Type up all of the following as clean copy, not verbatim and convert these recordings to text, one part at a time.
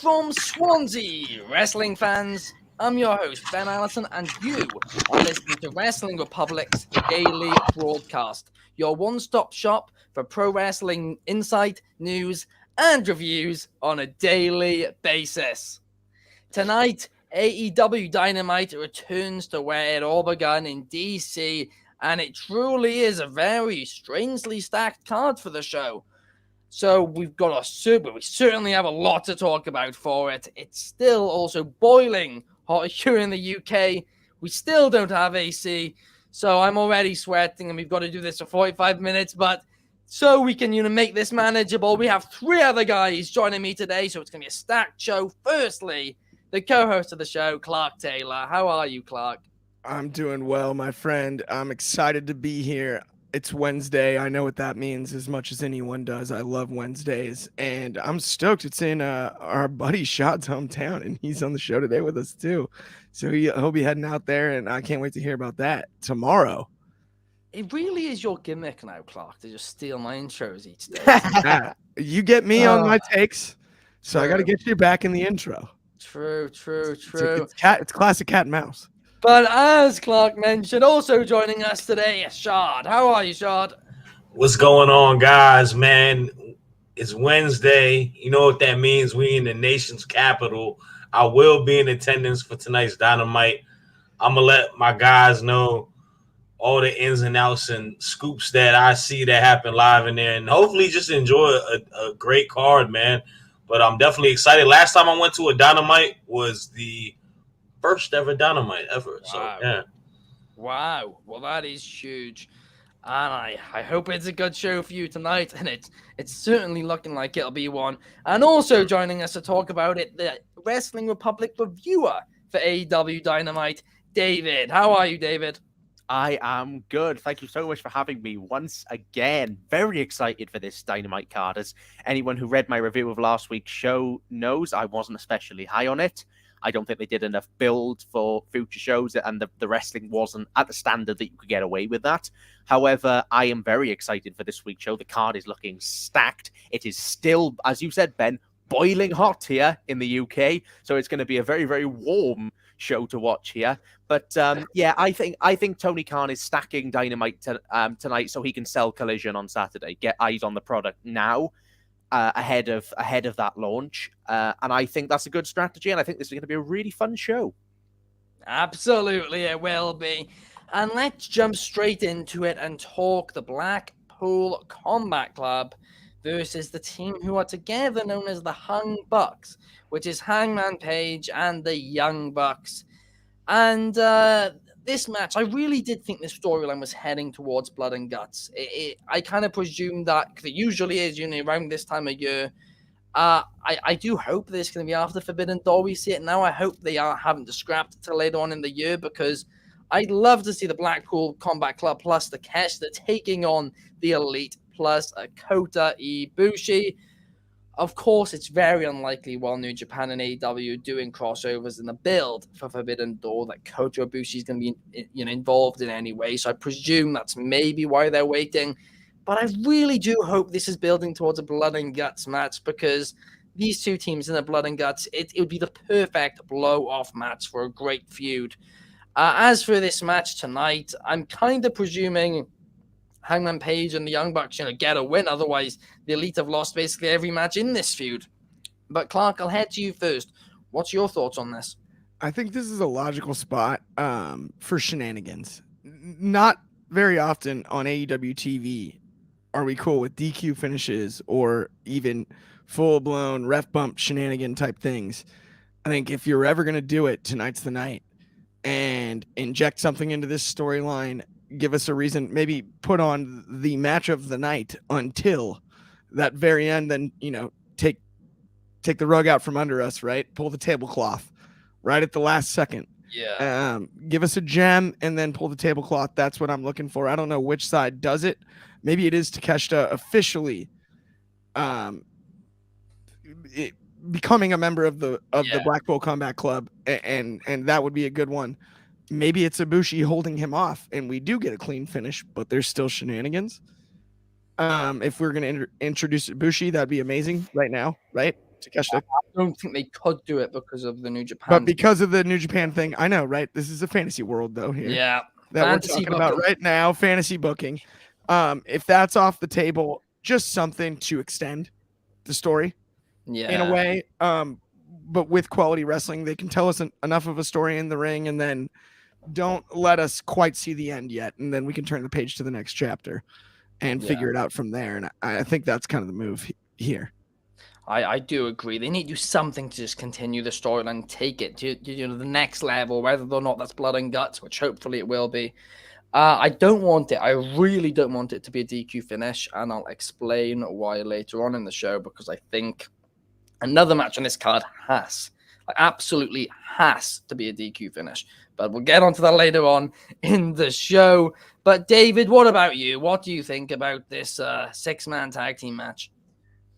from Swansea, wrestling fans. I'm your host, Ben Allison, and you are listening to Wrestling Republic's daily broadcast, your one-stop shop for pro wrestling insight, news, and reviews on a daily basis. Tonight, AEW Dynamite returns to where it all began in DC, and it truly is a very strangely stacked card for the show. So we certainly have a lot to talk about for it. It's still also boiling hot here in the UK. We still don't have AC, so I'm already sweating, and we've got to do this for 45 minutes, but so we can, make this manageable, we have three other guys joining me today, so it's going to be a stacked show. Firstly, the co-host of the show, Clark Taylor. How are you, Clark? I'm doing well, my friend. I'm excited to be here. It's Wednesday. I know what that means as much as anyone does. I love Wednesdays, and I'm stoked. It's in our buddy Shad's hometown, and he's on the show today with us too. So he'll be heading out there, and I can't wait to hear about that tomorrow. It really is your gimmick now, Clark, to just steal my intros each day. You get me on my takes, so I got to get you back in the intro. True. It's classic cat and mouse. But as Clark mentioned, also joining us today, Shad. How are you, Shad? What's going on, guys, man? It's Wednesday. You know what that means. We in the nation's capital. I will be in attendance for tonight's Dynamite. I'm going to let my guys know all the ins and outs and scoops that I see that happen live in there. And hopefully just enjoy a great card, man. But I'm definitely excited. Last time I went to a Dynamite was the first ever Dynamite ever. Wow. So yeah. Wow. Well, that is huge. And I hope it's a good show for you tonight. And it's certainly looking like it'll be one. And also joining us to talk about it, the Wrestling Republic reviewer for AEW Dynamite, David. How are you, David? I am good. Thank you so much for having me once again. Very excited for this Dynamite card. As anyone who read my review of last week's show knows, I wasn't especially high on it. I don't think they did enough build for future shows, and the wrestling wasn't at the standard that you could get away with that. However, I am very excited for this week's show. The card is looking stacked. It is still, as you said, Ben, boiling hot here in the UK. So it's going to be a very, very warm show to watch here. But I think Tony Khan is stacking Dynamite tonight so he can sell Collision on Saturday. Get eyes on the product now. Ahead of that launch, and I think that's a good strategy, and I think this is going to be a really fun show. Absolutely, it will be. And let's jump straight into it and talk the Blackpool Combat Club versus the team who are together known as the Hung Bucks, which is Hangman Page and the Young Bucks. And this match, I really did think this storyline was heading towards blood and guts. I kind of presumed that, because it usually is, around this time of year. I do hope this is going to be after Forbidden Door. We see it now. I hope they are having to scrap it till later on in the year, because I'd love to see the Blackpool Combat Club plus the Kesh. They're taking on the Elite plus Kota Ibushi. Of course, it's very unlikely while New Japan and AEW doing crossovers in the build for Forbidden Door that Kota Ibushi is going to be involved in any way. So I presume that's maybe why they're waiting. But I really do hope this is building towards a blood and guts match, because these two teams in the blood and guts, it would be the perfect blow-off match for a great feud. As for this match tonight, I'm kind of presuming Hangman Page and the Young Bucks, get a win. Otherwise, the Elite have lost basically every match in this feud. But Clark, I'll head to you first. What's your thoughts on this? I think this is a logical spot for shenanigans. Not very often on AEW TV are we cool with DQ finishes or even full-blown ref bump shenanigan type things. I think if you're ever going to do it, tonight's the night. And inject something into this storyline, give us a reason, maybe put on the match of the night until that very end, then, take the rug out from under us, right? Pull the tablecloth right at the last second. Yeah. Give us a gem and then pull the tablecloth. That's what I'm looking for. I don't know which side does it. Maybe it is Takeshita officially becoming a member of the Blackpool Combat Club, and that would be a good one. Maybe it's Ibushi holding him off, and we do get a clean finish, but there's still shenanigans. If we're going to introduce Ibushi, that'd be amazing right now, right? Takeshita. I don't think they could do it because of the New Japan. But because of the New Japan thing, I know, right? This is a fantasy world, though, here. Yeah. That Fantasy we're talking about right now, fantasy booking. If that's off the table, just something to extend the story in a way. But with quality wrestling, they can tell us enough of a story in the ring and then don't let us quite see the end yet. And then we can turn the page to the next chapter and figure it out from there. And I think that's kind of the move here. I do agree. They need to do something to just continue the storyline and take it to the next level, whether or not that's blood and guts, which hopefully it will be. I don't want it. I really don't want it to be a DQ finish, and I'll explain why later on in the show, because I think another match on this card absolutely has to be a DQ finish. But we'll get onto that later on in the show. But David, what about you? What do you think about this 6-man tag team match?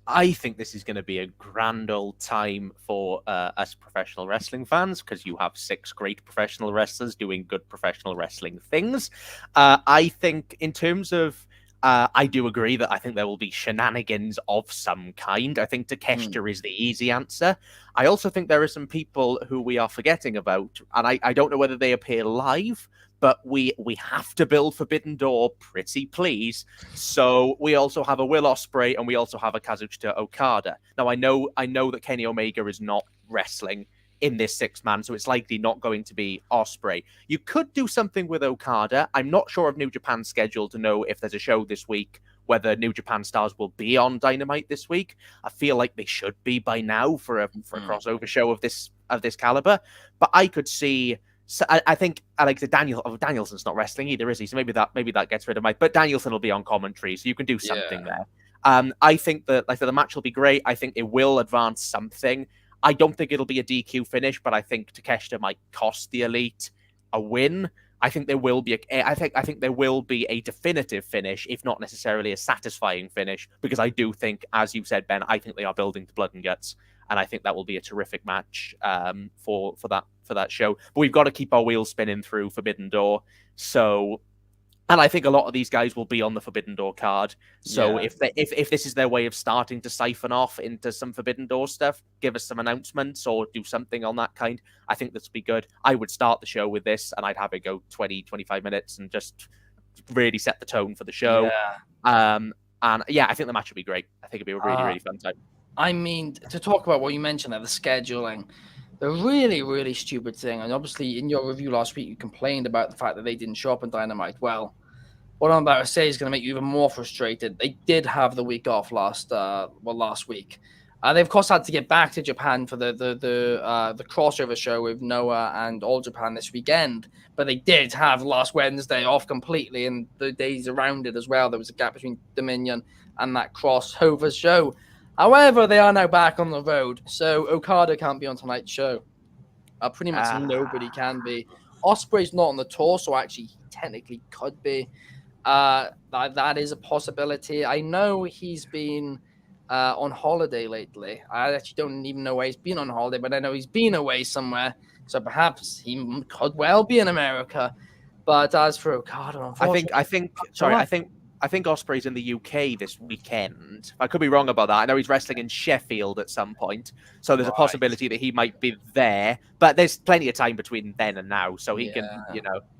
I think this is going to be a grand old time for us professional wrestling fans, because you have 6 great professional wrestlers doing good professional wrestling things. I think in terms of, I do agree that I think there will be shenanigans of some kind. I think Takeshita is the easy answer. I also think there are some people who we are forgetting about, and I don't know whether they appear live, but we have to build Forbidden Door, pretty please. So we also have a Will Ospreay and we also have a Kazuchika Okada. Now I know that Kenny Omega is not wrestling in this 6-man, so it's likely not going to be Ospreay. You could do something with Okada. I'm not sure of New Japan's schedule to know if there's a show this week, whether New Japan stars will be on Dynamite this week. I feel like they should be by now for a crossover show of this caliber. But I could see. So I think Danielson's not wrestling either, is he? So maybe that gets rid of Mike. But Danielson will be on commentary, so you can do something there. I think that the match will be great. I think it will advance something. I don't think it'll be a DQ finish, but I think Takeshita might cost the Elite a win. I think there will be I think there will be a definitive finish, if not necessarily a satisfying finish, because I do think, as you said, Ben, I think they are building to blood and guts, and I think that will be a terrific match for that show. But we've got to keep our wheels spinning through Forbidden Door. So, and I think a lot of these guys will be on the Forbidden Door card. So if this is their way of starting to siphon off into some Forbidden Door stuff, give us some announcements or do something on that kind, I think this would be good. I would start the show with this and I'd have it go 20, 25 minutes and just really set the tone for the show. And yeah, I think the match would be great. I think it'd be a really, really fun time. I mean, to talk about what you mentioned there, the scheduling, the really, really stupid thing, and obviously in your review last week, you complained about the fact that they didn't show up on Dynamite. Well, what I'm about to say is going to make you even more frustrated. They did have the week off last week. They, of course, had to get back to Japan for the crossover show with Noah and All Japan this weekend, but they did have last Wednesday off completely, and the days around it as well. There was a gap between Dominion and that crossover show. However, they are now back on the road, so Okada can't be on tonight's show. Pretty much nobody can be. Ospreay's not on the tour, so actually he technically could be. That is a possibility. I know he's been on holiday lately. I actually don't even know where he's been on holiday, but I know he's been away somewhere, so perhaps he could well be in America. But as for Okada, unfortunately, I think Ospreay's in the UK this weekend. I could be wrong about that. I know he's wrestling in Sheffield at some point, so there's a possibility that he might be there. But there's plenty of time between then and now, so he can,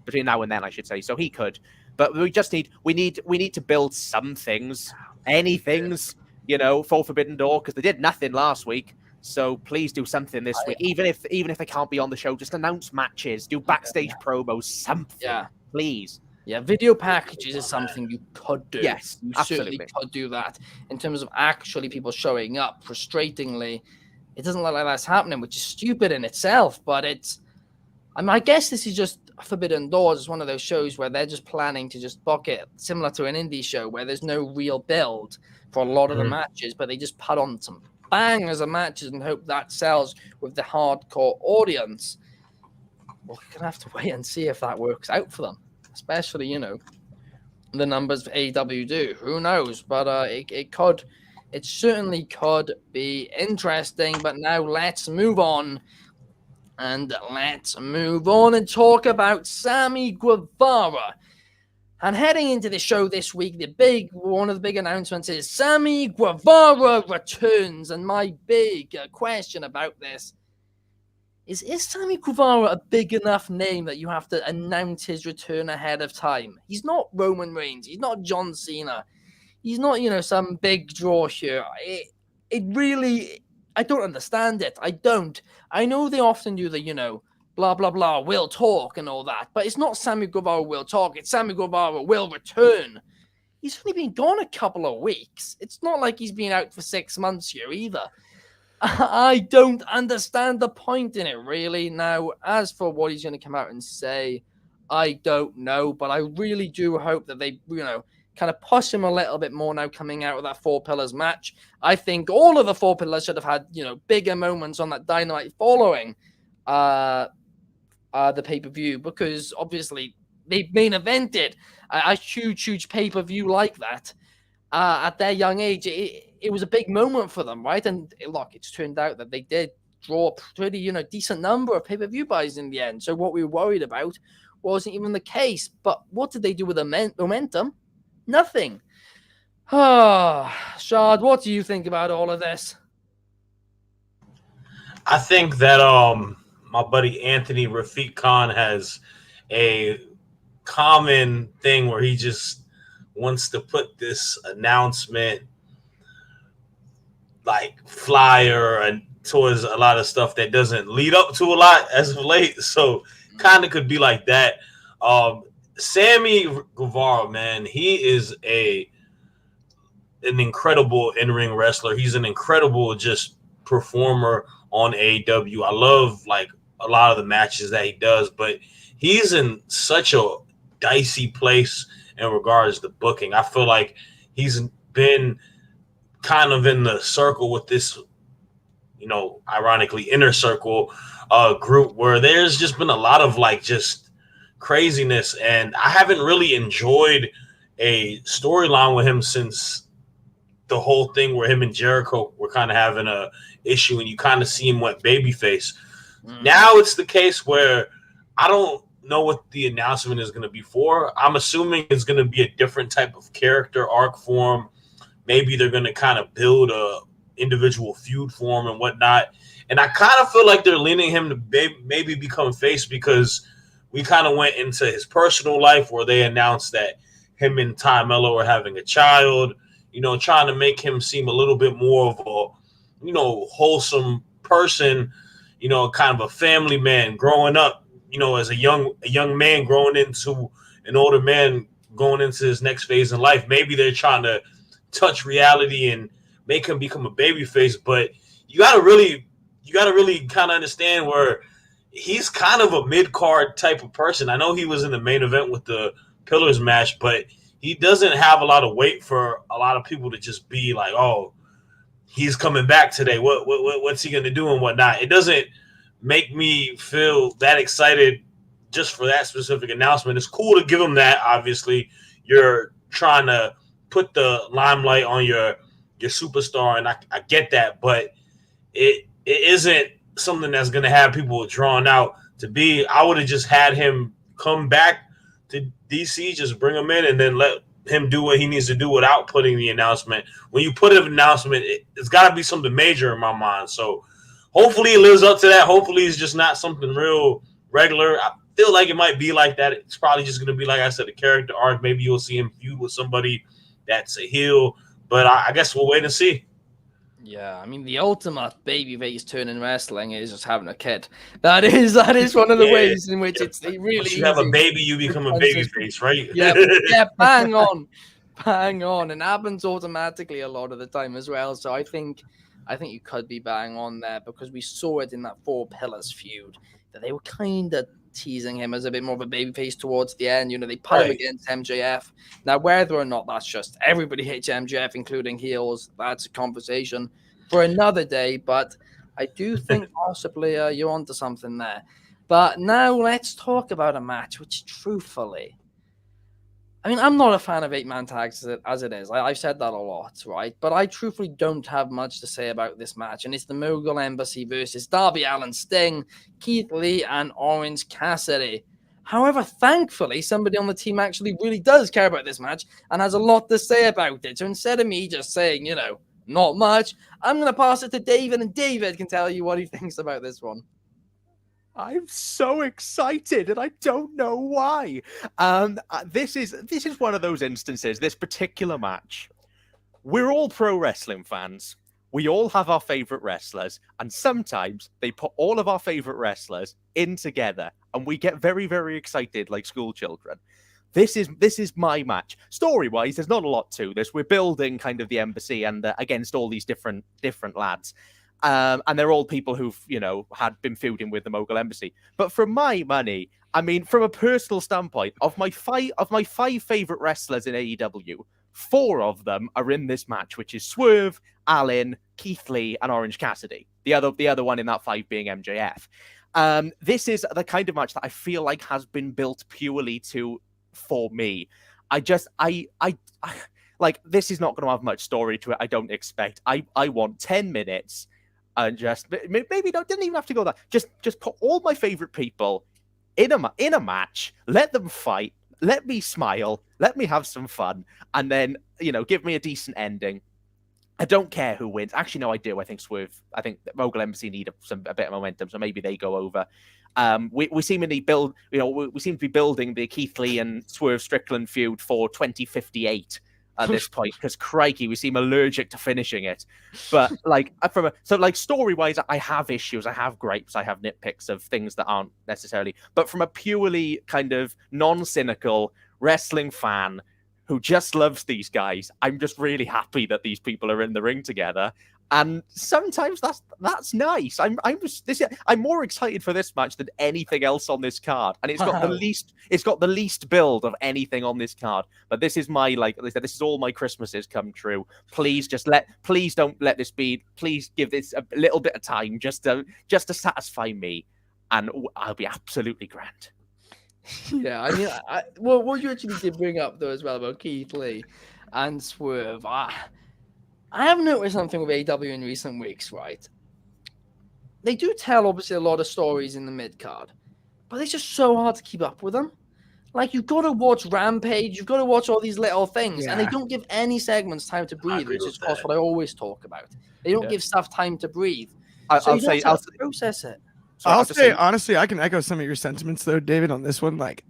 between now and then, I should say. So he could. But we just need to build some things, any things, for Forbidden Door, because they did nothing last week. So please do something this week, even if they can't be on the show. Just announce matches, do backstage promos, something, please. Yeah, video packages is something you could do. Yes, you absolutely. certainly could do that. In terms of actually people showing up, frustratingly, it doesn't look like that's happening, which is stupid in itself. But I guess this is just Forbidden Doors. It's one of those shows where they're just planning to just book it, similar to an indie show where there's no real build for a lot of the matches, but they just put on some bangers of matches and hope that sells with the hardcore audience. We're going to have to wait and see if that works out for them. Especially, the numbers AEW do. Who knows? But it certainly could be interesting. But now let's move on. And let's move on and talk about Sammy Guevara. And heading into the show this week, one of the big announcements is Sammy Guevara returns. And my big question about this is Sammy Guevara a big enough name that you have to announce his return ahead of time? He's not Roman Reigns. He's not John Cena. He's not, some big draw here. It really, I don't understand it. I don't. I know they often do the, blah, blah, blah, will talk and all that. But it's not Sammy Guevara will talk. It's Sammy Guevara will return. He's only been gone a couple of weeks. It's not like he's been out for 6 months here either. I don't understand the point in it, really. Now, as for what he's going to come out and say, I don't know. But I really do hope that they, kind of push him a little bit more now coming out of that Four Pillars match. I think all of the Four Pillars should have had, bigger moments on that Dynamite following the pay-per-view, because obviously they main evented a huge pay-per-view like that at their young age. It was a big moment for them, right? And look, it's turned out that they did draw a pretty, decent number of pay-per-view buys in the end. So what we were worried about wasn't even the case. But what did they do with the momentum? Nothing. Shad, what do you think about all of this? I think that my buddy Anthony Rafiq Khan has a common thing where he just wants to put this announcement like flyer and towards a lot of stuff that doesn't lead up to a lot as of late. So kind of could be like that. Sammy Guevara, man, he is an incredible in-ring wrestler. He's an incredible just performer on AEW. I love like a lot of the matches that he does, but he's in such a dicey place in regards to booking. I feel like he's been kind of in the circle with this, ironically inner circle group where there's just been a lot of like just craziness, and I haven't really enjoyed a storyline with him since the whole thing where him and Jericho were kind of having a issue, and you kind of see him went babyface. Now it's the case where I don't know what the announcement is going to be for. I'm assuming it's going to be a different type of character arc for him. Maybe they're going to kind of build a individual feud for him and whatnot. And I kind of feel like they're leaning him to maybe become face, because we kind of went into his personal life where they announced that him and Ty Mello are having a child, trying to make him seem a little bit more of a, wholesome person, kind of a family man growing up, as a young man growing into an older man going into his next phase in life. Maybe they're trying to touch reality and make him become a babyface, but you gotta really kind of understand where he's kind of a mid-card type of person. I know he was in the main event with the Pillars match, but he doesn't have a lot of weight for a lot of people to just be like, oh, he's coming back today. What's he going to do and whatnot? It doesn't make me feel that excited just for that specific announcement. It's cool to give him that. Obviously, you're trying to put the limelight on your superstar, and I get that, but it isn't something that's going to have people drawn out to be. I would have just had him come back to DC, just bring him in, and then let him do what he needs to do without putting the announcement. When you put an announcement, it's got to be something major in my mind. So hopefully he lives up to that. Hopefully it's just not something real regular. I feel like it might be like that. It's probably just going to be, like I said, a character arc. Maybe you'll see him feud with somebody that's a heel, but I guess we'll wait and see. Yeah, I mean, the ultimate babyface turn in wrestling is just having a kid. That is one of the ways in which it's really Once you have a baby, you become a babyface, right? Yeah, bang on. And it happens automatically a lot of the time as well. So I think you could be bang on there, because we saw it in that Four Pillars feud that they were kind of teasing him as a bit more of a babyface towards the end. They put him against MJF. Now, whether or not that's just everybody hates MJF, including heels, that's a conversation for another day. But I do think possibly you're onto something there. But now let's talk about a match which, truthfully, I mean, I'm not a fan of 8-man tags as it is. I've said that a lot, right? But I truthfully don't have much to say about this match. And it's the Mogul Embassy versus Darby Allin, Sting, Keith Lee, and Orange Cassidy. However, thankfully, somebody on the team actually really does care about this match and has a lot to say about it. So instead of me just saying, not much, I'm going to pass it to David, and David can tell you what he thinks about this one. I'm so excited, and I don't know why. This is one of those instances. This particular match, we're all pro wrestling fans. We all have our favorite wrestlers, and sometimes they put all of our favorite wrestlers in together, and we get very, very excited like school children. This is my match. Story-wise, there's not a lot to this. We're building kind of the embassy and against all these different lads. And they're all people who've, had been feuding with the Mogul Embassy. But for my money, I mean, from a personal standpoint, of my five favorite wrestlers in AEW, 4 of them are in this match, which is Swerve, Allin, Keith Lee, and Orange Cassidy. The other one in that 5 being MJF. This is the kind of match that I feel like has been built purely for me. This is not going to have much story to it. I don't expect. I want 10 minutes. And just maybe didn't even have to go that. Just put all my favorite people in a match. Let them fight. Let me smile. Let me have some fun, and then give me a decent ending. I don't care who wins. Actually, no, I do. I think the Mogul Embassy need a bit of momentum, so maybe they go over. We seemingly build. We seem to be building the Keith Lee and Swerve Strickland feud for 2058. At this point, because crikey, we seem allergic to finishing it. But story-wise, I have issues, I have gripes, I have nitpicks of things that aren't necessarily. But from a purely kind of non-cynical wrestling fan who just loves these guys, I'm just really happy that these people are in the ring together. And sometimes that's nice. I'm more excited for this match than anything else on this card, and it's got the least build of anything on this card. But this is this is all my Christmases come true. Please don't let this be. Please give this a little bit of time just to satisfy me, and I'll be absolutely grand. Yeah, I mean, what you actually did bring up though as well about Keith Lee and Swerve. I have noticed something with AEW in recent weeks, right? They do tell, obviously, a lot of stories in the mid-card, but it's just so hard to keep up with them. Like, you've got to watch Rampage, you've got to watch all these little things, and they don't give any segments time to breathe, which is, of course, what I always talk about. They don't give stuff time to breathe. I'll process it. I'll say, honestly, I can echo some of your sentiments, though, David, on this one. Like,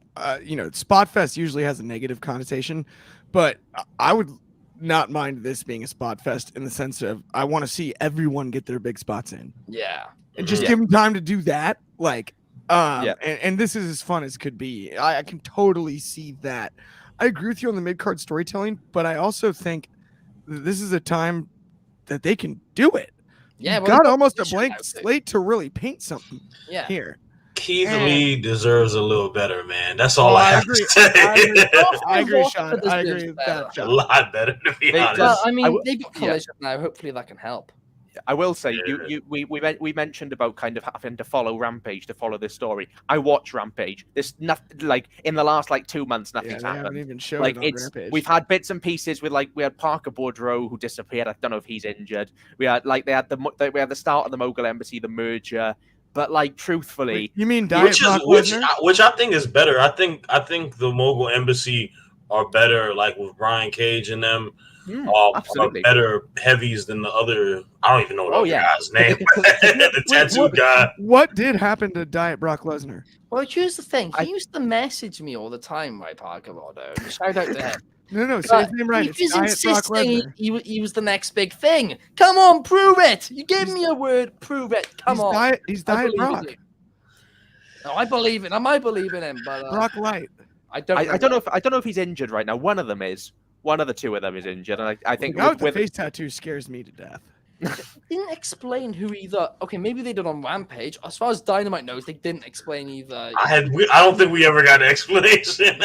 Spot Fest usually has a negative connotation, but I would not mind this being a spot fest in the sense of I want to see everyone get their big spots in. Yeah. And just give them time to do that. And this is as fun as could be. I can totally see that. I agree with you on the mid-card storytelling, but I also think this is a time that they can do it. Yeah. Got almost a blank slate to really paint something here. Keith Lee deserves a little better, man. That's all I have to say. I agree, Sean. I agree with that. A lot better, to be honest. Well, I mean, they've got Collision now. Hopefully that can help. I will say, we mentioned about kind of having to follow Rampage to follow this story. I watch Rampage. There's nothing in the last 2 months, nothing's happened. Haven't even showed it on Rampage. We've had bits and pieces with we had Parker Boudreaux who disappeared. I don't know if he's injured. We had we had the start of the Mogul Embassy, the merger. But truthfully, you mean which I think is better. I think the Mogul Embassy are better, with Brian Cage and them. Are better heavies than the other. I don't even know the guy's name. The tattoo guy. What did happen to Diet Brock Lesnar? Well, here's the thing. He used to message me all the time, right, Parker Boudreaux. Shout out to him. No, say his name right. He was insisting he was the next big thing. Come on, prove it. You gave me a word. Prove it. Come on. He's Diet Brock. No, I believe in him. I believe in him. But Brock Light. I don't know if he's injured right now. One of them is. One of the two of them is injured, and I think the face tattoo scares me to death. Didn't explain who either. Okay, maybe they did on Rampage. As far as Dynamite knows, they didn't explain either. I don't think we ever got an explanation.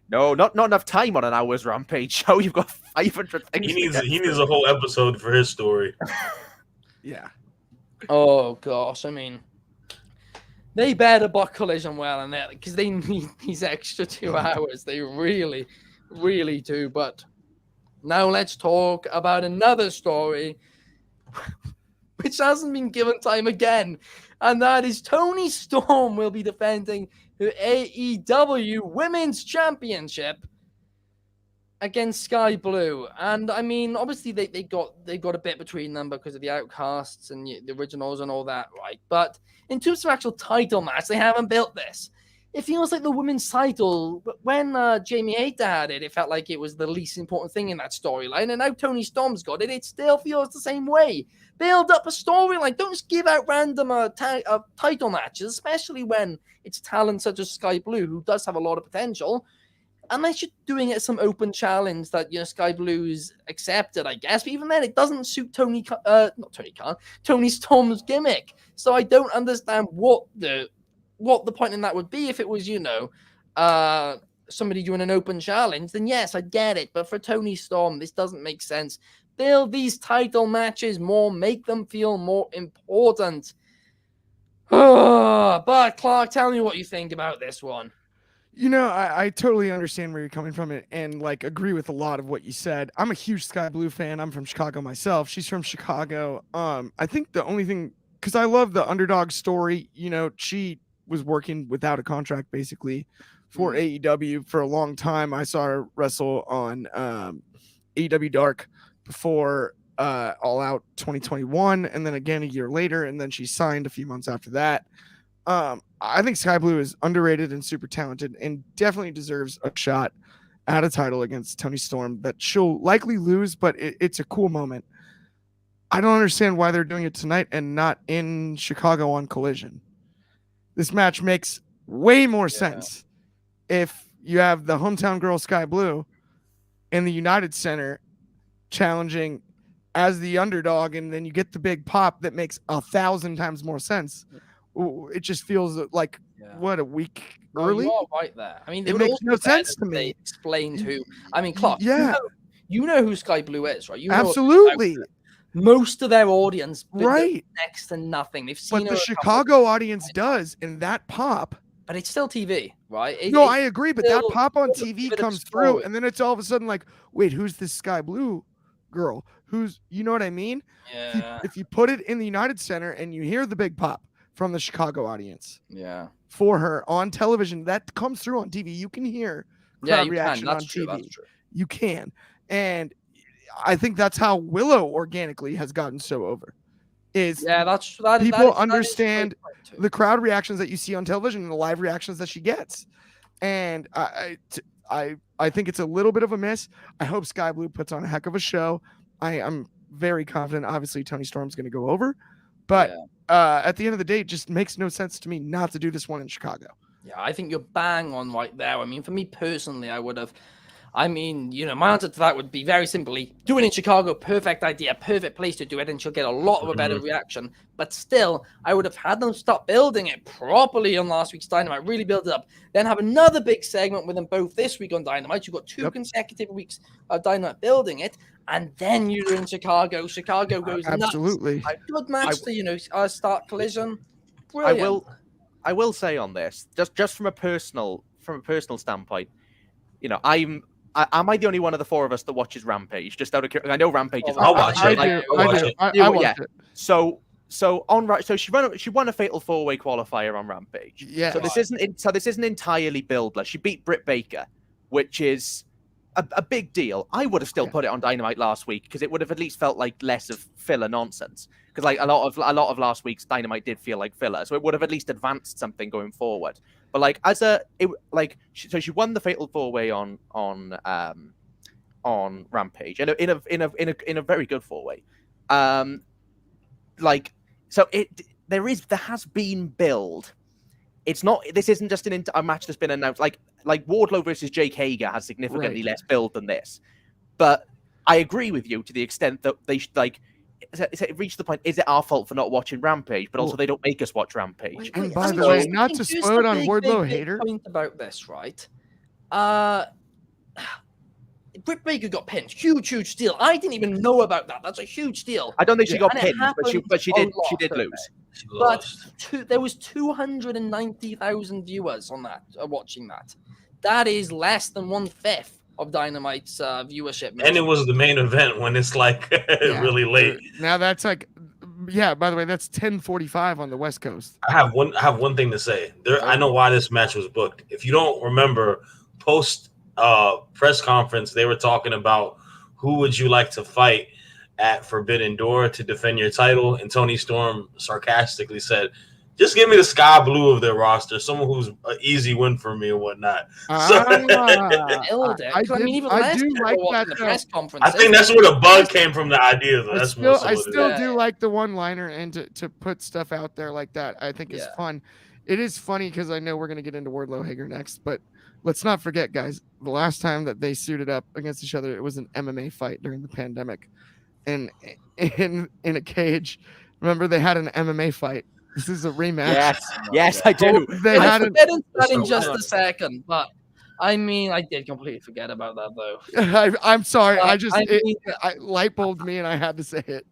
No, not enough time on an hour's Rampage show. You've got 500 things. He needs a whole episode for his story. Yeah. Oh gosh, I mean, they better book Collision well in there because they need these extra 2 hours. They really, really do. But now let's talk about another story which hasn't been given time again. And that is Toni Storm will be defending her AEW Women's Championship against Skye Blue. And I mean, obviously they got a bit between them because of the Outcasts and the originals and all that, right? But in terms of actual title match, they haven't built this. It feels like the women's title, when Jamie Hayter had it, it felt like it was the least important thing in that storyline. And now Toni Storm's got it, it still feels the same way. Build up a storyline. Don't just give out random title matches, especially when it's talent such as Skye Blue, who does have a lot of potential. Unless you're doing it as some open challenge that, Skye Blue's accepted, I guess. But even then, it doesn't suit Toni Storm's gimmick. So I don't understand what the point in that would be. If it was, somebody doing an open challenge, then yes, I get it. But for Toni Storm, this doesn't make sense. Build these title matches more, make them feel more important. But Clark, tell me what you think about this one. I totally understand where you're coming from and like agree with a lot of what you said. I'm a huge Skye Blue fan. I'm from Chicago myself. She's from Chicago. I think the only thing, because I love the underdog story, she was working without a contract basically for AEW for a long time. I saw her wrestle on AEW Dark before All Out 2021, and then again a year later, and then she signed a few months after that. I think Skye Blue is underrated and super talented and definitely deserves a shot at a title against Toni Storm that she'll likely lose, but it's a cool moment. I don't understand why they're doing it tonight and not in Chicago on Collision. This match makes way more sense if you have the hometown girl Skye Blue in the United Center challenging as the underdog, and then you get the big pop that makes 1,000 times more sense. It just feels like what, a week early? You're right there. I mean, it makes no sense to me. They explained who. I mean, Clark. Yeah, you know who Skye Blue is, right? Absolutely. Most of their audience, right? Next to nothing. They've seen. But the Chicago audience does, and that pop. But it's still TV, right? I agree. But that pop on TV comes through, and then it's all of a sudden like, wait, who's this Skye Blue girl? You know what I mean? Yeah. If you put it in the United Center and you hear the big pop from the Chicago audience, for her on television, that comes through on TV. You can hear crowd reaction on TV. That's true. You can, and I think that's how Willow organically has gotten so over. People understand the crowd reactions that you see on television and the live reactions that she gets, and I think it's a little bit of a miss. I hope Skye Blue puts on a heck of a show. I'm very confident. Obviously, Toni Storm's going to go over, but at the end of the day, it just makes no sense to me not to do this one in Chicago. Yeah, I think you're bang on right there. I mean, for me personally, my answer to that would be very simply do it in Chicago. Perfect idea, perfect place to do it, and she'll get a lot of a better reaction. But still, I would have had them start building it properly on last week's Dynamite, really build it up, then have another big segment with them both this week on Dynamite. You've got 2 consecutive weeks of Dynamite building it, and then you're in Chicago. Chicago goes absolutely nuts. Good match to start Collision. Brilliant. I will say on this, just from a personal standpoint, am I the only one of the 4 of us that watches Rampage? Just out of curiosity, I know Rampage is. I'll watch it. I watch it. So she won a fatal 4-way qualifier on Rampage. Yeah. So this isn't entirely buildless. She beat Britt Baker, which is a big deal. I would have still put it on Dynamite last week because it would have at least felt like less of filler nonsense. Because like a lot of last week's Dynamite did feel like filler, so it would have at least advanced something going forward. But she won the fatal 4-way on Rampage in a very good 4-way. There has been build. This isn't just a match that's been announced. Like Wardlow versus Jake Hager has significantly less build than this. But I agree with you to the extent that they it reached the point, is it our fault for not watching Rampage? But also they don't make us watch Rampage. And by the way, not to spoil it on Wardlow hater. Point about this, right? Britt Baker got pinned. Huge deal. I didn't even know about that. That's a huge deal. I don't think she got pinned, but she did lose. But there was 290,000 viewers on that watching that. That is less than 1/5 of Dynamite's viewership. And it was the main event when it's like really late. Now that's like Yeah, by the way, that's 10:45 on the West Coast. I have one thing to say. I know why this match was booked. If you don't remember, post press conference, they were talking about who would you like to fight at Forbidden Door to defend your title, and Toni Storm sarcastically said, "Just give me the Skye Blue of their roster, someone who's an easy win for me and whatnot." So, I Even last do year like in that. the Though. press conference. I think that's where the bug came from. The idea, though. That's more so I what it still is. do like the one-liner and to put stuff out there like that. I think is fun. It is funny because I know we're gonna get into Wardlow Hager next, but let's not forget, guys. The last time that they suited up against each other, it was an MMA fight during the pandemic, and in a cage. Remember, they had an MMA fight. This is a rematch. Yes, I do. They I had forget that in So just funny. a second, but I mean, I did completely forget about that though. I'm sorry. mean, I light bulbed me, and I had to say it.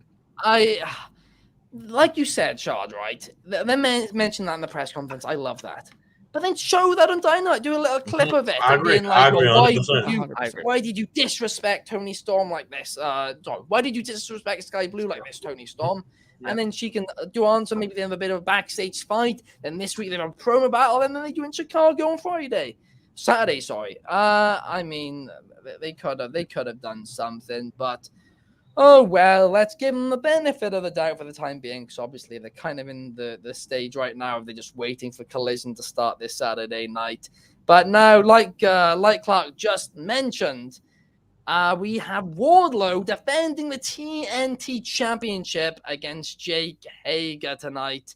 Like you said, Shard, right? They mentioned that in the press conference. I love that. But then show that on Dynamite. Do a little clip of it. I and agree. being like, I agree. well, 100%. why did you disrespect Toni Storm like this? Sorry, why did you disrespect Skye Blue like this, Toni Storm? And then she can do answer. Maybe they have a bit of a backstage fight. Then this week they have a promo battle, and then they do in Chicago on Saturday. Sorry. I mean, they could have done something, but oh well. Let's give them the benefit of the doubt for the time being, because obviously they're kind of in the stage right now of they're just waiting for Collision to start this Saturday night. But now, like Clark just mentioned, we have Wardlow defending the TNT Championship against Jake Hager tonight.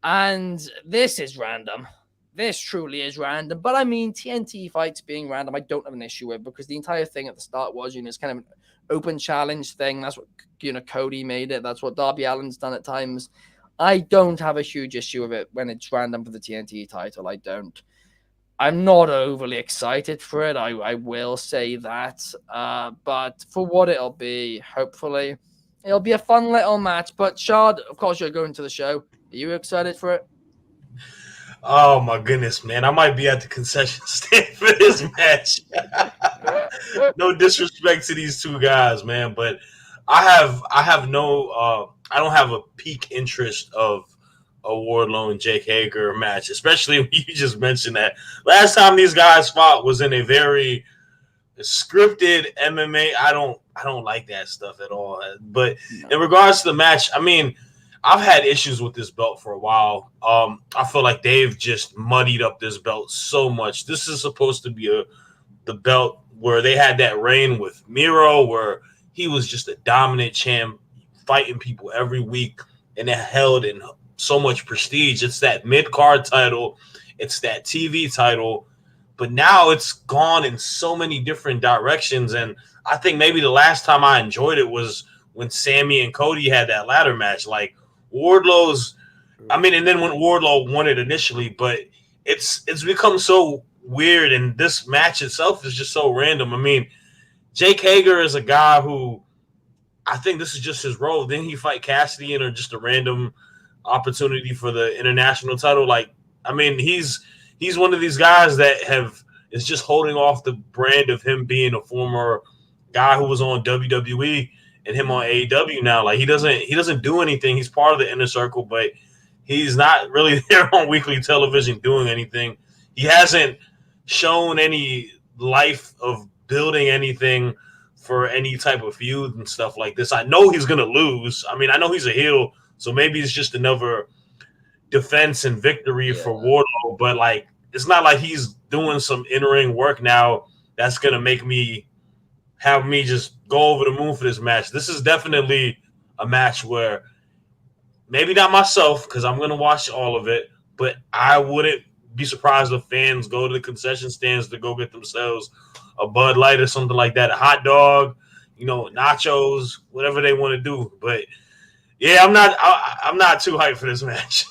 And this is random. This truly is random. But I mean, TNT fights being random, I don't have an issue with, because the entire thing at the start was, it's kind of an open challenge thing. That's what, Cody made it. That's what Darby Allin's done at times. I don't have a huge issue with it when it's random for the TNT title. I don't. I'm not overly excited for it. I will say that. But for what it'll be, hopefully, it'll be a fun little match. But Shard, of course, you're going to the show. Are you excited for it? Oh my goodness, man! I might be at the concession stand for this match. No disrespect to these two guys, man, but I don't have a peak interest of a Wardlow and Jake Hager match, especially when you just mentioned that last time these guys fought was in a very scripted MMA. I don't like that stuff at all. But in regards to the match, I mean, I've had issues with this belt for a while. I feel like they've just muddied up this belt so much. This is supposed to be the belt where they had that reign with Miro, where he was just a dominant champ, fighting people every week, and it held in so much prestige. It's that mid-card title. It's that TV title. But now it's gone in so many different directions, and I think maybe the last time I enjoyed it was when Sammy and Cody had that ladder match. Like, Wardlow's, and then when Wardlow won it initially, but it's become so weird, and this match itself is just so random. I mean, Jake Hager is a guy who I think this is just his role. Didn't he fight Cassidy in just a random opportunity for the international title? Like, I mean, he's one of these guys that is just holding off the brand of him being a former guy who was on WWE and him on AEW now. Like, he doesn't do anything. He's part of the inner circle, but he's not really there on weekly television doing anything. He hasn't shown any life of building anything for any type of feud and stuff like this. I know he's going to lose. I mean, I know he's a heel, so maybe it's just another defense and victory for Wardlow, but like, it's not like he's doing some in-ring work now that's going to have me just go over the moon for this match. This is definitely a match where maybe not myself, because I'm going to watch all of it, but I wouldn't be surprised if fans go to the concession stands to go get themselves a Bud Light or something like that, a hot dog, nachos, whatever they want to do. But yeah, I'm not too hyped for this match.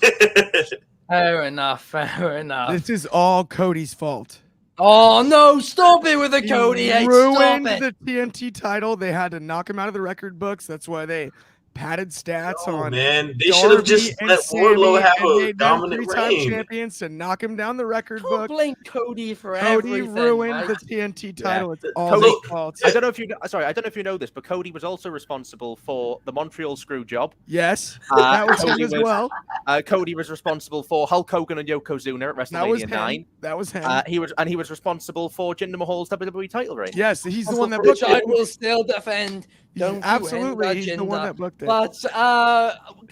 Fair enough. This is all Cody's fault. Oh no! Stop it with the Cody. He ruined the TNT title. They had to knock him out of the record books. That's why they padded stats Oh on man, they should have Darby just and let Wardlow Sammy have and a made them dominant 3-time reign. champions to knock him down the record Can't book. blame Cody for Cody everything. ruined right? the TNT title. It's all Cody- his fault. I don't know if you know this, but Cody was also responsible for the Montreal screw job. Yes, that was him as well. Cody was responsible for Hulk Hogan and Yokozuna at That was WrestleMania him. 9. That was him. He was responsible for Jinder Mahal's WWE title reign. Yes, he's the one that which booked I it. will still defend. Don't Absolutely, you he's hinder the one Jinder. that booked it. But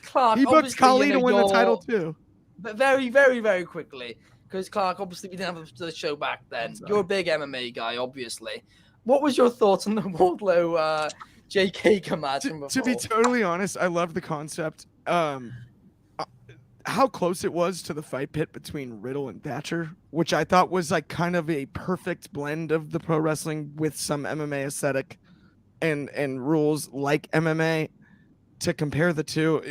Clark, He booked obviously, Khali to win the title you're- too. But very, very, very quickly, because Clark, obviously, we didn't have the show back then. You're a big MMA guy, obviously. What was your thoughts on the Wardlow Jake Hager match? To be totally honest, I loved the concept. How close it was to the fight pit between Riddle and Thatcher, which I thought was like kind of a perfect blend of the pro wrestling with some MMA aesthetic and rules like MMA. To compare the two,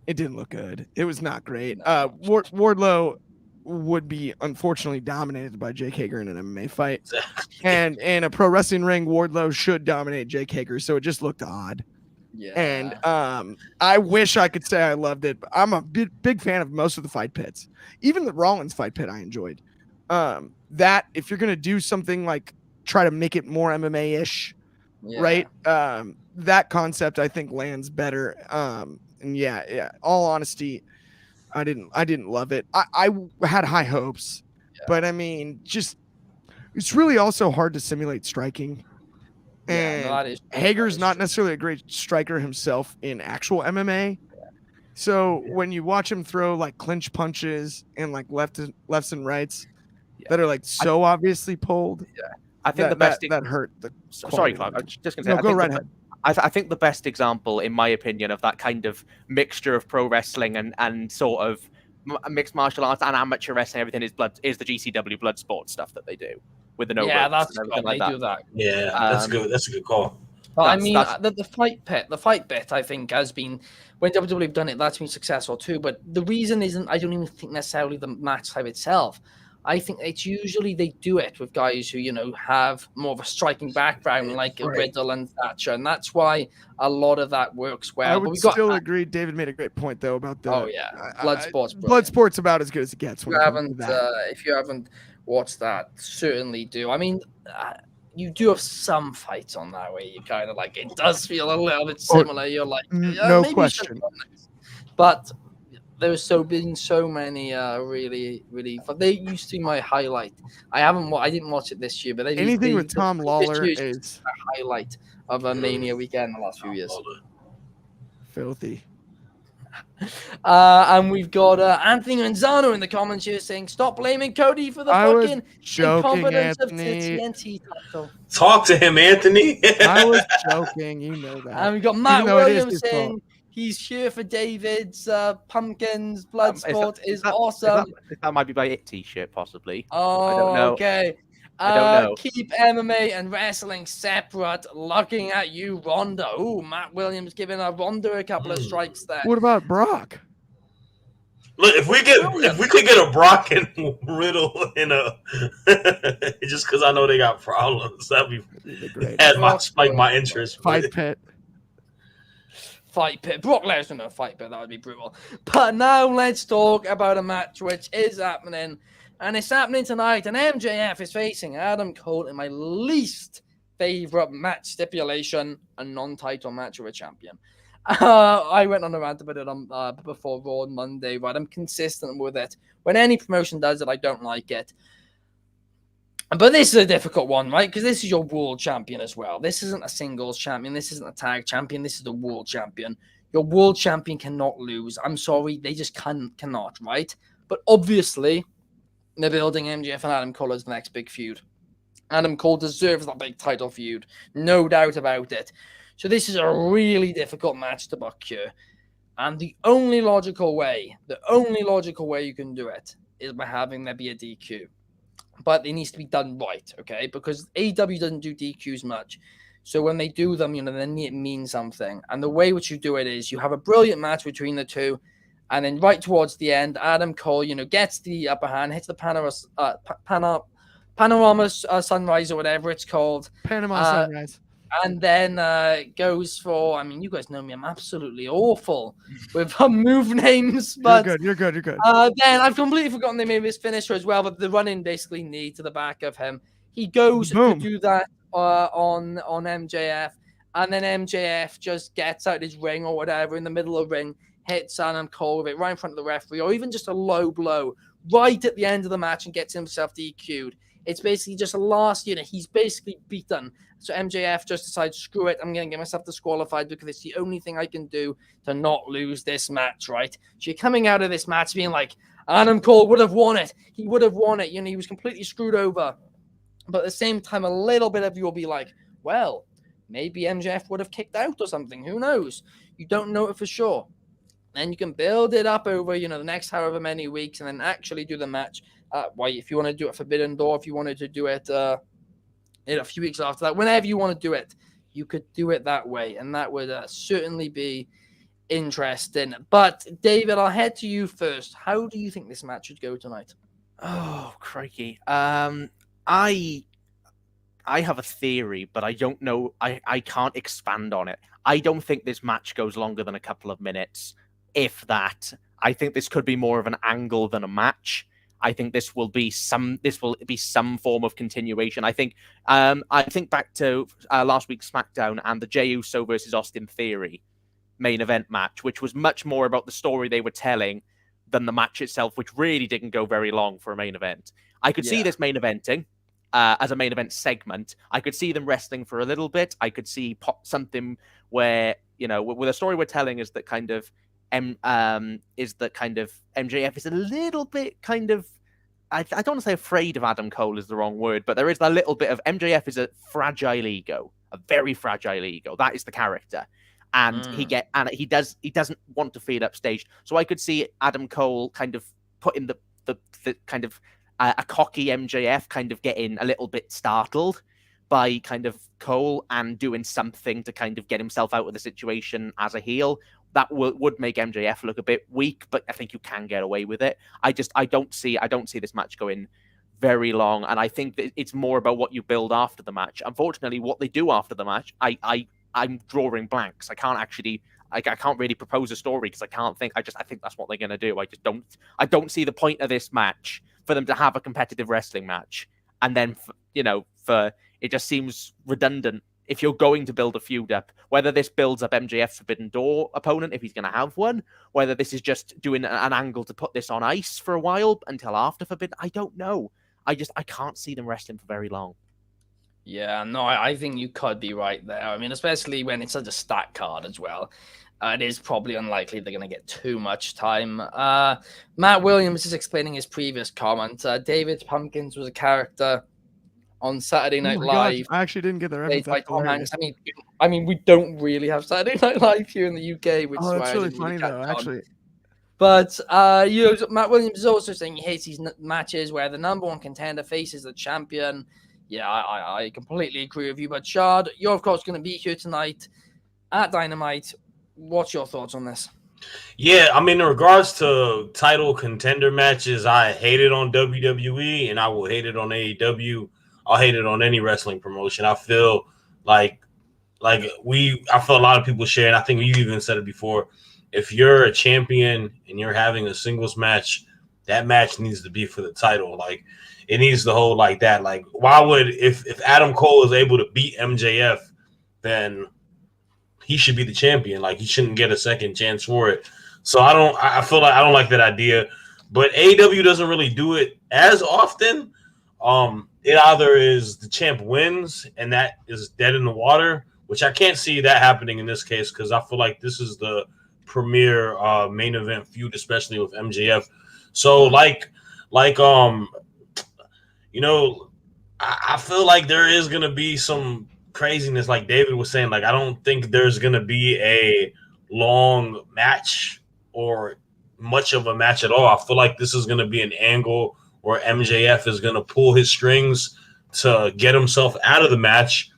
it didn't look good. It was not great. Wardlow would be unfortunately dominated by Jake Hager in an MMA fight, and in a pro wrestling ring, Wardlow should dominate Jake Hager. So it just looked odd. Yeah. And I wish I could say I loved it, but I'm a big fan of most of the fight pits. Even the Rollins fight pit I enjoyed. That if you're gonna do something like try to make it more MMA-ish, right? That concept I think lands better. And yeah. All honesty, I didn't love it. I had high hopes, but I mean, just it's really also hard to simulate striking. And Hager's not necessarily a great striker himself in actual MMA. So when you watch him throw like clinch punches and like lefts and rights that are like so obviously pulled, I think that hurt. Sorry, Clark. I was just going to say. No, go right ahead. I think the best example, in my opinion, of that kind of mixture of pro wrestling and sort of mixed martial arts and amateur wrestling, everything is the GCW blood sport stuff that they do with the no ropes that's and everything like they that. do that. Yeah, that's good. That's a good call. But I mean, the fight bit, I think, has been when WWE have done it, that's been successful too. But the reason isn't, I don't even think necessarily the match type itself. I think it's usually they do it with guys who, have more of a striking background, like Riddle and Thatcher, and that's why a lot of that works well. I would still agree. David made a great point though about the blood sports. Blood sports about as good as it gets. If you haven't watched that, certainly do. I mean, you do have some fights on that where you kind of like it does feel a little bit similar. You're like, no question, but. There's been so many really, really fun. They used to be my highlight. I didn't watch it this year, but anything with Tom Lawler is a highlight of a Mania weekend the last few years. Filthy. And we've got Anthony Manzano in the comments here saying, "Stop blaming Cody for the fucking incompetence of the TNT title." Talk to him, Anthony. I was joking. You know that. And we've got Matt Williams saying. He's here for David's Pumpkins Bloodsport is awesome. That might be by It T-shirt, possibly. Oh, I don't know. Okay. I don't know. Keep MMA and wrestling separate. Looking at you, Ronda. Ooh, Matt Williams giving Ronda a couple of strikes there. What about Brock? Look, if we could get a Brock and Riddle in a just because I know they got problems, that'd be great. Spike my interest. Fight pit. Fight pit. Brock Lesnar in a fight pit. That would be brutal. But now let's talk about a match which is happening. And it's happening tonight. And MJF is facing Adam Cole in my least favorite match stipulation, a non-title match with a champion. I went on a rant about it before Raw on Monday, but I'm consistent with it. When any promotion does it, I don't like it. But this is a difficult one, right? Because this is your world champion as well. This isn't a singles champion. This isn't a tag champion. This is the world champion. Your world champion cannot lose. I'm sorry. They just cannot, right? But obviously, they're building MJF and Adam Cole as the next big feud. Adam Cole deserves that big title feud. No doubt about it. So this is a really difficult match to book here. And the only logical way you can do it is by having there be a DQ. But it needs to be done right, okay? Because AEW doesn't do DQs much. So when they do them, then it means something. And the way which you do it is you have a brilliant match between the two. And then right towards the end, Adam Cole, gets the upper hand, hits the Panorama Sunrise or whatever it's called. Panama Sunrise. And then goes for, I mean, you guys know me, I'm absolutely awful with move names, but You're good. then I've completely forgotten they made this finisher as well, but the run-in basically knee to the back of him. He goes to do that on MJF, and then MJF just gets out his ring or whatever in the middle of the ring, hits Adam Cole with it right in front of the referee, or even just a low blow right at the end of the match and gets himself DQ'd. It's basically just a last unit. He's basically beaten. So MJF just decides, screw it, I'm going to get myself disqualified because it's the only thing I can do to not lose this match, right? So you're coming out of this match being like, Adam Cole would have won it. He would have won it. You know, he was completely screwed over. But at the same time, a little bit of you will be like, well, maybe MJF would have kicked out or something. Who knows? You don't know it for sure. And you can build it up over, you know, the next however many weeks and then actually do the match. If you want to do it Forbidden Door, if you wanted to do it in a few weeks after that, whenever you want to do it, you could do it that way. And that would certainly be interesting. But David, I'll head to you first. How do you think this match should go tonight? Oh, crikey. I have a theory, but I don't know. I can't expand on it. I don't think this match goes longer than a couple of minutes, if that. I think this could be more of an angle than a match. I think this will be some form of continuation. I think back to last week's SmackDown and the Jey Uso versus Austin Theory main event match, which was much more about the story they were telling than the match itself, which really didn't go very long for a main event. I could see this main eventing as a main event segment. I could see them wrestling for a little bit. I could see something where, you know, where the story we're telling is that kind of MJF is a little bit kind of, I don't want to say afraid of Adam Cole is the wrong word, but there is a little bit of MJF is a fragile ego, a very fragile ego. That is the character. And he doesn't want to feel upstaged. So I could see Adam Cole kind of putting the kind of a cocky MJF kind of getting a little bit startled by kind of Cole and doing something to kind of get himself out of the situation as a heel. That would make MJF look a bit weak, but I think you can get away with it. I don't see this match going very long, and I think that it's more about what you build after the match. Unfortunately, what they do after the match, I'm drawing blanks. I can't really propose a story because I can't think. I think that's what they're going to do. I don't see the point of this match for them to have a competitive wrestling match, and then for it just seems redundant. If you're going to build a feud up, whether this builds up MJF's Forbidden Door opponent, if he's going to have one, whether this is just doing an angle to put this on ice for a while until after Forbidden, I don't know. I can't see them wrestling for very long. Yeah, no, I think you could be right there. I mean, especially when it's such a stacked card as well. It is probably unlikely they're going to get too much time. Matt Williams is explaining his previous comment. David Pumpkins was a character on Saturday Night Live. I actually didn't get the reference. By Tom Hanks. I mean, we don't really have Saturday Night Live here in the UK, which is that's why really funny though, actually. But Matt Williams is also saying he hates these matches where the number one contender faces the champion. Yeah, I completely agree with you. But Shad, you're of course going to be here tonight at Dynamite. What's your thoughts on this? Yeah, I mean, in regards to title contender matches, I hate it on WWE and I will hate it on AEW. I'll hate it on any wrestling promotion. I feel I feel a lot of people share, and I think you even said it before. If you're a champion and you're having a singles match, that match needs to be for the title. Like, it needs to hold like that. Like, why would if Adam Cole is able to beat MJF, then he should be the champion. Like, he shouldn't get a second chance for it. So I feel like I don't like that idea. But AEW doesn't really do it as often. It either is the champ wins and that is dead in the water, which I can't see that happening in this case because I feel like this is the premier main event feud, especially with MJF. So I feel like there is gonna be some craziness, like David was saying. Like, I don't think there's gonna be a long match or much of a match at all. I feel like this is gonna be an angle where MJF is going to pull his strings to get himself out of the match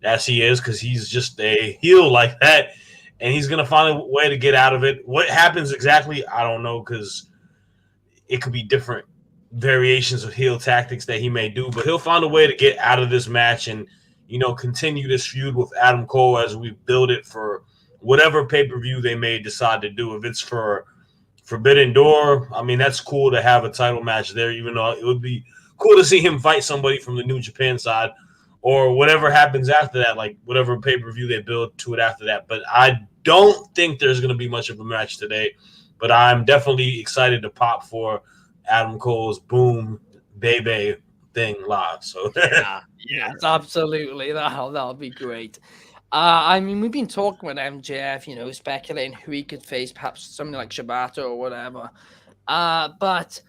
as he is, because he's just a heel like that, and he's going to find a way to get out of it. What happens exactly, I don't know, because it could be different variations of heel tactics that he may do, but he'll find a way to get out of this match and continue this feud with Adam Cole as we build it for whatever pay-per-view they may decide to do. If it's for Forbidden Door, I mean, that's cool to have a title match there, even though it would be cool to see him fight somebody from the New Japan side or whatever happens after that, like whatever pay-per-view they build to it after that. But I don't think there's going to be much of a match today, but I'm definitely excited to pop for Adam Cole's Boom Baby thing live. So yes, absolutely. That'll be great. I mean, we've been talking with MJF, speculating who he could face, perhaps something like Shibata or whatever. But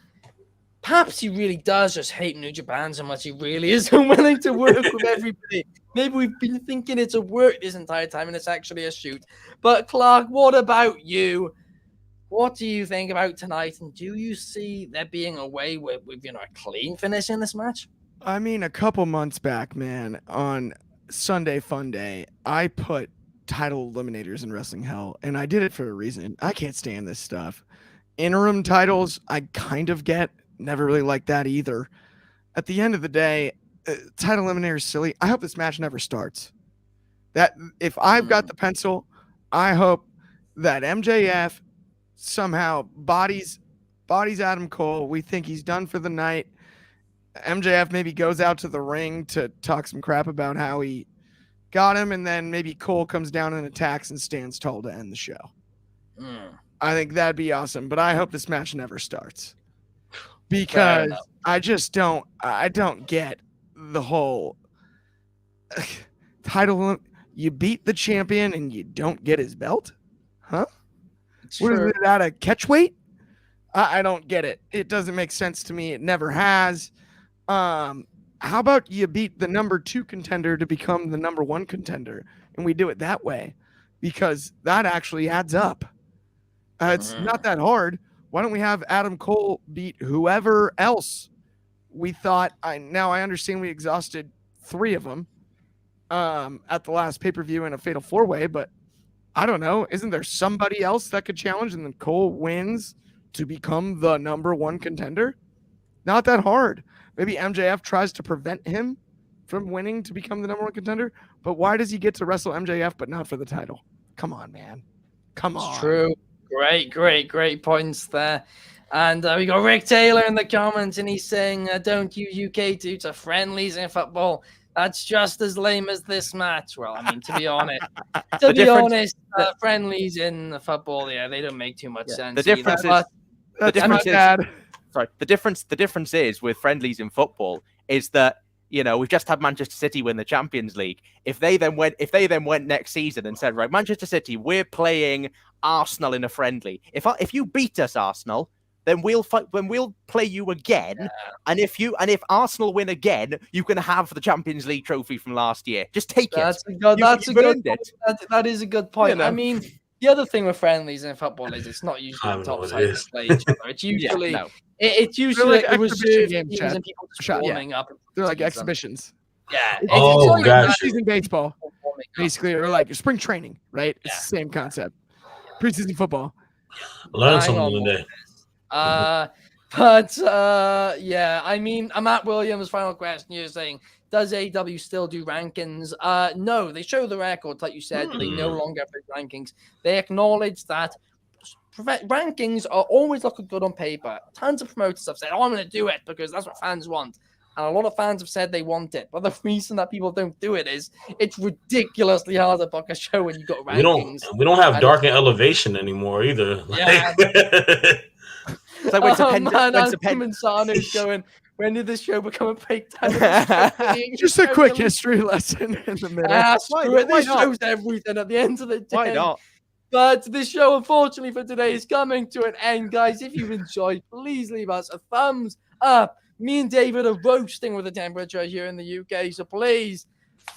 perhaps he really does just hate New Japan so much he really is unwilling to work with everybody. Maybe we've been thinking it's a work this entire time and it's actually a shoot. But Clark, what about you? What do you think about tonight? And do you see there being a way with a clean finish in this match? I mean, a couple months back, man, on Sunday Fun Day, I put title eliminators in Wrestling Hell, and I did it for a reason. I can't stand this stuff. Interim titles, I kind of get. Never really liked that either. At the end of the day, title eliminator is silly. I hope this match never starts. That if I've got the pencil, I hope that MJF somehow bodies Adam Cole. We think he's done for the night. MJF maybe goes out to the ring to talk some crap about how he got him, and then maybe Cole comes down and attacks and stands tall to end the show. I think that'd be awesome, but I hope this match never starts because I don't get the whole title. You beat the champion and you don't get his belt? Huh? What is it, out of catch weight? I don't get it. It doesn't make sense to me. It never has. How about you beat the number 2 contender to become the number 1 contender, and we do it that way, because that actually adds up. It's not that hard. Why don't we have Adam Cole beat whoever else we thought? Now I understand we exhausted 3 of them at the last pay-per-view in a fatal 4-way, but I don't know. Isn't there somebody else that could challenge, and then Cole wins to become the number 1 contender? Not that hard. Maybe MJF tries to prevent him from winning to become the number 1 contender, but why does he get to wrestle MJF but not for the title? Come on, man. Come on. It's true. Great points there. And we got Rick Taylor in the comments, and he's saying, don't you UK do to friendlies in football. That's just as lame as this match. Well, I mean, to be honest, friendlies in the football, they don't make too much sense. The difference is with friendlies in football is that we've just had Manchester City win the Champions League. If they then went next season and said, right, Manchester City, we're playing Arsenal in a friendly. If you beat us, Arsenal, then we'll fight. When we'll play you again, and if Arsenal win again, you can have the Champions League trophy from last year. Just take it. That is a good point. I mean, the other thing with friendlies in football is it's not usually the top side to play each other. It's usually it's usually like reserved games and people just warming up. They're like exhibitions. Yeah. Oh, gosh. Preseason baseball, basically, or like spring training, right? It's the same concept. Preseason football. Learn something today. I mean, Matt Williams, final question. You're saying, does AEW still do rankings? No, they show the records, like you said, but they no longer have rankings. They acknowledge that rankings are always looking good on paper. Tons of promoters have said, I'm going to do it because that's what fans want. And a lot of fans have said they want it. But the reason that people don't do it is it's ridiculously hard to book a show when you've got rankings. We don't have Dark and Elevation anymore either. Yeah. It's like when's Sanu's going, when did this show become a breakdown? Just a quick history lesson in the middle. This show's everything at the end of the day. Why not? But this show, unfortunately, for today is coming to an end, guys. If you've enjoyed, please leave us a thumbs up. Me and David are roasting with the temperature here in the UK, so please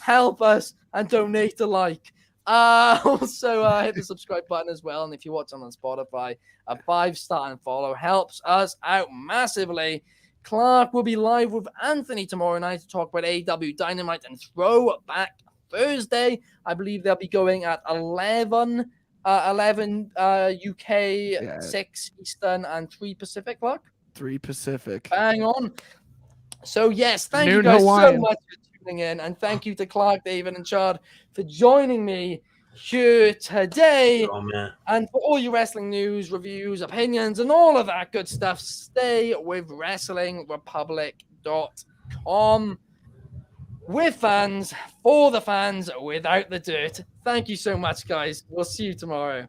help us and donate a like. Also, hit the subscribe button as well. And if you're watching on Spotify, a 5-star and follow helps us out massively. Clark will be live with Anthony tomorrow night to talk about AEW Dynamite and Throwback Thursday. I believe they'll be going at 11 UK, 6 Eastern, and 3 Pacific, Clark? 3 Pacific. Bang on. So, yes, thank you guys so much for tuning in. And thank you to Clark, David, and Chad for joining me here today. Oh, man. And for all your wrestling news, reviews, opinions, and all of that good stuff, stay with WrestlingRepublic.com. With fans, for the fans, without the dirt. Thank you so much, guys. We'll see you tomorrow.